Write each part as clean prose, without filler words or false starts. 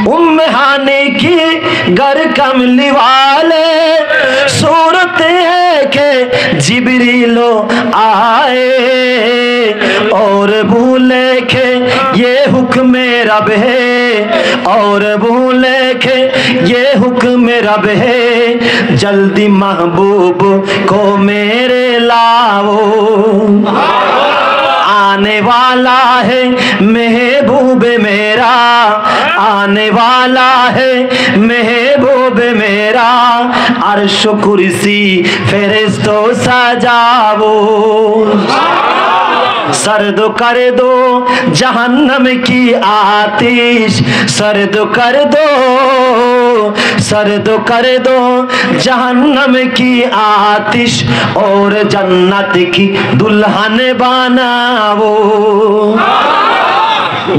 उम्मे हानी की घर कमली वाले सूरत है के जिब्रीलो आए और भूले के ये हुक्म रब है और भूले के ये हुक्म रब है जल्दी महबूब को मेरे लाओ आने वाला है महबूब मेरा आने वाला है महबूब मेरा अर्श कुर्सी फरिश्तों सजाओ सर्द कर दो जहन्नम की आतिश सर्द कर दो जहन्नम की आतिश और जन्नत की दुल्हन बनाओ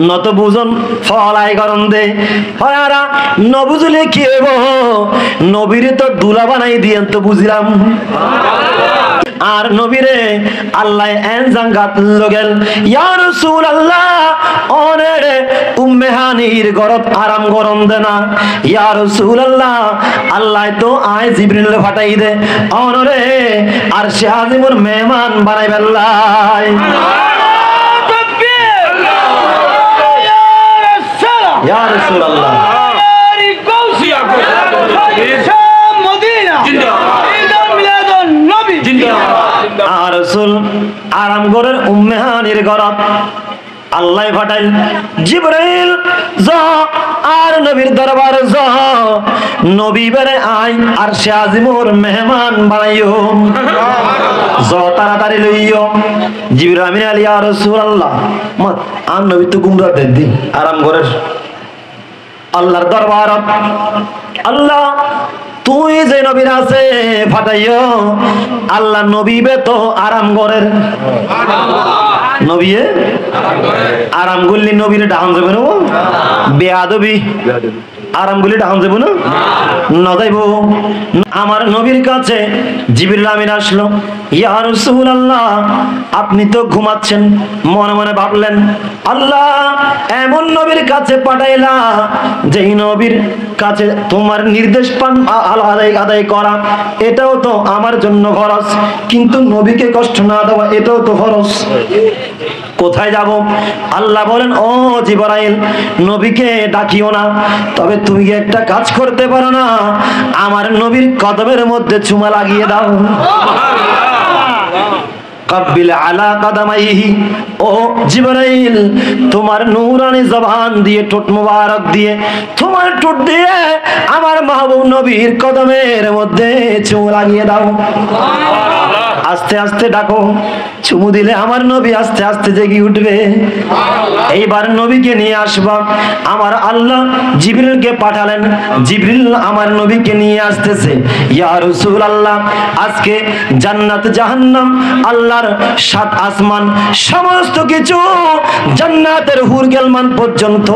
নত বুঝন ফলাই গরম দে হয়ারা ন বুঝলে কি হইব নবীরে তো দুলা বানাই দিয়েন তো বুঝলাম আর নবীরে আল্লাহ এন জাঙ্গাত লগেল ইয়া রাসূলুল্লাহ ওরে উম্মে হানির গরত আরাম গরম দে না ইয়া রাসূলুল্লাহ আল্লাহ তো আয় জিবরিল ফাটাই দে ওরে আরশে আজিমুর মেহমান বানাই বেল্লাই या रसूल अल्लाह रसूल आराम गरर उम्मे हानिर गरत আল্লাহ ফাটাইল জিবরাইল যা আর নবীর দরবার যা নবী বেরে আই আর সে আজিমুর মেহমান বানাইও যা তাড়াতাড়ি লইও জিবরাইল আমিন আলী ইয়া রাসূলুল্লাহ মত আর নবী তো গুমরা দেদি আরাম করে আল্লাহর দরবার আল্লাহ তুই যে নবীর আছে ফাটাইও আল্লাহ নবী বে তো আরাম করের নবী আরাম করলি নবীর ডাউন যাবে না বেয়াদবি আরাম করলি ডাউন যাবে না না যাইব আমার নবীর কাছে জিবরিল আমিন আসলো ইয়া রাসূলুল্লাহ আপনি তো ঘুমাচ্ছেন মনে মনে ভাবলেন আল্লাহ এমন নবীর কাছে পাঠাইলা যেই নবীর কাছে তোমার নির্দেশ পান আদায় করা এটাও তো আমার জন্য ফরজ কিন্তু নবীকে কষ্ট না দেওয়া এটাও তো ফরজ কোথায় যাব আল্লাহ বলেন ও জিবরাইল নবীকে ডাকিও না তবে তুমি একটা কাজ করতে পারো না আমার নবীর কদমের মধ্যে চুমা লাগিয়ে দাও কব্বিল আলা কদমাইহি ও জিবরাইল তোমার নূরানি জবান দিয়ে ঠোঁট মোবারক দিয়ে তোমার ঠোঁট দিয়ে আমার মাহবুব নবীর কদমের মধ্যে চুমু লাগিয়ে দাও আস্তে আস্তে ডাকো চুমু দিলে আমার নবী আস্তে আস্তে জেগে উঠবে এইবার নবীকে নিয়ে আসবা আমার আল্লাহ জিবরিলকে পাঠালেন জিবরিল আমার নবীকে নিয়ে আসতেছে ইয়া রাসূলুল্লাহ আজকে জান্নাত জাহান্নাম আল্লাহর সাত আসমান সমস্ত কিছু জান্নাতের হুর গেলমান পর্যন্ত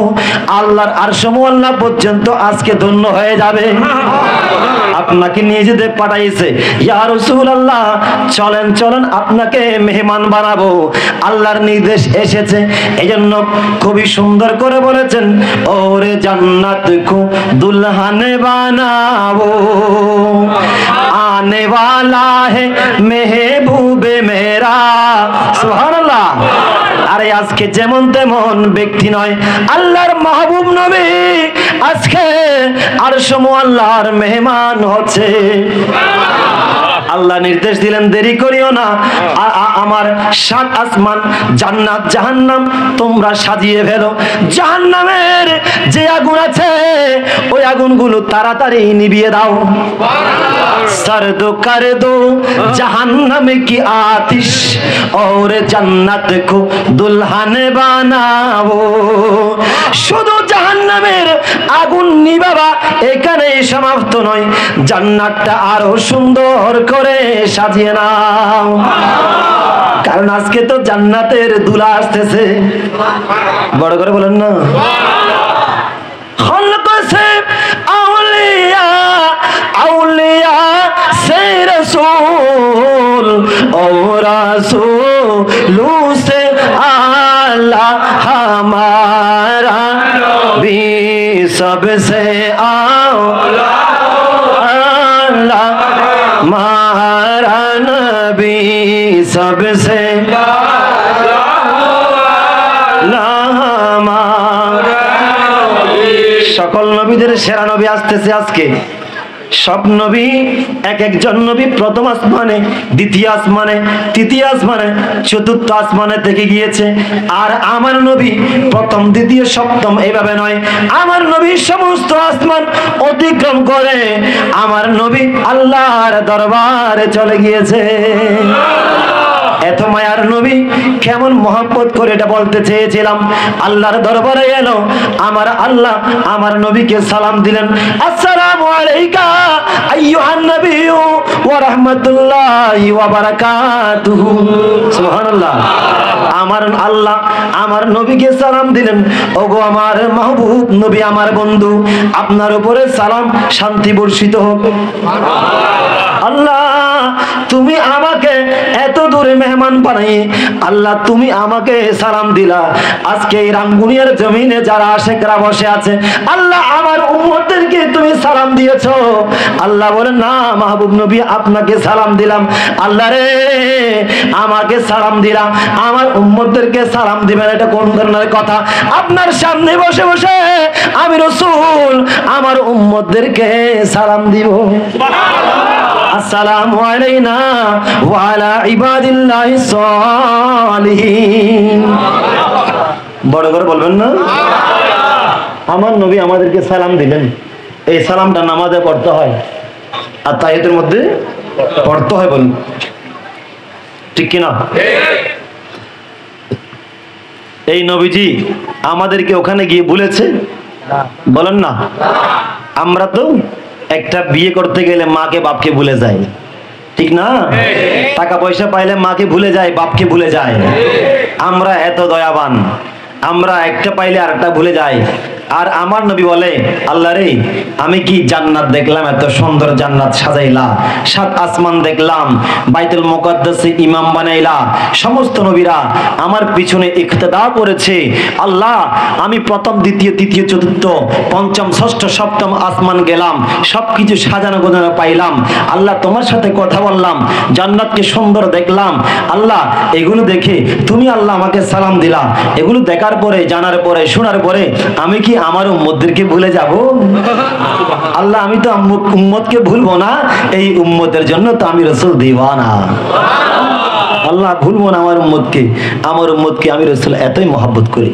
আল্লাহর আরশ মুআল্লা পর্যন্ত আজকে ধন্য হয়ে যাবে আপনাকে নিয়ে যেতে পাঠাইছে ইয়া রাসূলুল্লাহ চলেন চলেন আপনাকে মেহমান বানাবো আল্লাহর নির্দেশ এসেছে এজন্য খুবই সুন্দর করে বলেছেন ওরে জান্নাত কো দুলহান বানাবো आने वाला है महबूब मेरा सुबहानाल्लाह আরে আজকে যেমন তেমন ব্যক্তি নয় আল্লাহর মাহবুব নবী আজকে আরশ মুআল্লার মেহমান হচ্ছে আল্লাহ নির্দেশ দিলেন দেরি করিও না আমার সাত আসমান জান্নাত জাহান্নাম তোমরা সাজিয়ে ফেলো জাহান্নামের যে আগুন আছে ওই আগুনগুলো তাড়াতাড়ি নিভিয়ে দাও सर्द कर दो जहन्नम की आतिश और जन्नत को दुल्हन बनाओ শুধু জাহান্নামের আগুন নিভাবা এখানেই সমাপ্ত নয় জান্নাতটা আরো সুন্দর করে সাজিয়ে নাও কারণ আজকে তো জান্নাতের দুলা আসতেছে বড় করে বলেন না খলক সে আউলিয়া আউলিয়া से रसूल और रसूलू से आला हमारा भी सबसे आला हमारा नबी सबसे সকল নবীদের সেরা নবী আসতেছে আজকে। সব নবী এক একজন নবী প্রথম আসমানে, দ্বিতীয় আসমানে, তৃতীয় আসমানে, চতুর্থ আসমানে থেকে গিয়েছে। আর আমার নবী প্রথম, দ্বিতীয়, সপ্তম এইভাবে নয়, আমার নবী সমস্ত আসমান অতিক্রম করে আমার নবী আল্লাহর দরবারে চলে গিয়েছে। এত মায়ার নবী, কেমন মহব্বত করে এটা বলতে চেয়েছিলাম। আল্লাহর দরবারে এলো, আমার আল্লাহ আমার নবীকে সালাম দিলেন, আসসালামু আলাইকা আইয়ুহান নবিয়্যু ওয়া রাহমাতুল্লাহি ওয়া বারাকাতুহু। সুবহানাল্লাহ। আমার আল্লাহ আমার নবীকে সালাম দিলেন, ওগো আমার মাহবুব নবী, আমার বন্ধু, আপনার উপরে সালাম শান্তি বর্ষিত হোক। আল্লাহ তুমি আমাকে এত দূরে মেহমান বানিয়ে আল্লাহ তুমি আমাকে সালাম দিলা। আজকে এই রাঙ্গুনিয়ার জমিনে যারা আশেকরা বসে আছে, আল্লাহ আমার উম্মতদেরকে তুমি সালাম দিয়েছো। আল্লাহ বলেন, না মাহবুব নবী আপনাকে সালাম দিলাম। আল্লাহ রে, আমাকে সালাম দিলাম, আমার উম্মতদেরকে সালাম দিবেন, এটা কোন ধরনের কথা? আপনার সামনে বসে বসে আমি রাসূল আমার উম্মতদেরকে সালাম দিব। আসসালামু আলাইনা ওয়া আলা ইবাদিল্লাহিস সালিহিন। বড় করে বলবেন না? আমার নবী আমাদেরকে সালাম দিলেন। এই সালামটা নামাজে পড়তে হয় আর তাহিয়াতের মধ্যে পড়তে হয়, বলুন ঠিক কিনা? এই নবীজি আমাদেরকে ওখানে গিয়ে বলেছে, বলেন না? আমরা তো একটা বিয়ে করতে গেলে মাকে বাপকে ভুলে যায়, ঠিক না? টাকা পয়সা পাইলে মাকে ভুলে যায়, বাপকে ভুলে যায়। আমরা এত দয়াবান, আমরা একটা পাইলে আরেকটা ভুলে যাই। আর আমার নবী বলে, আল্লাহ রে, আমি কি জান্নাত দেখলাম, এত সুন্দর জান্নাত সাজাইলা, 7 আসমান দেখলাম, বাইতুল মুকাদ্দাসে ইমাম বানাইলা, সমস্ত নবীরা আমার পিছনে ইক্তেদা করেছে। আল্লাহ আমি প্রথম, দ্বিতীয়, তৃতীয়, চতুর্থ, পঞ্চম, ষষ্ঠ, সপ্তম আসমান গেলাম, সবকিছু সাজানো গোছানো পাইলাম। আল্লাহ তোমার সাথে কথা বললাম, জান্নাতকে সুন্দর দেখলাম। আল্লাহ এগুলো দেখে তুমি আল্লাহ আমাকে সালাম দিলা। এগুলো দেখার পরে, জানার পরে, শোনার পরে আমি কি আমার উম্মতদেরকে ভুলে যাব? আল্লাহ আমি তো উম্মতকে ভুলবো না, এই উম্মতের জন্য তো আমি রাসূল দিওয়ানা। আল্লাহ ভুলবো না আমার উম্মতকে, আমার উম্মতকে আমি রাসূল এতই মহব্বত করি।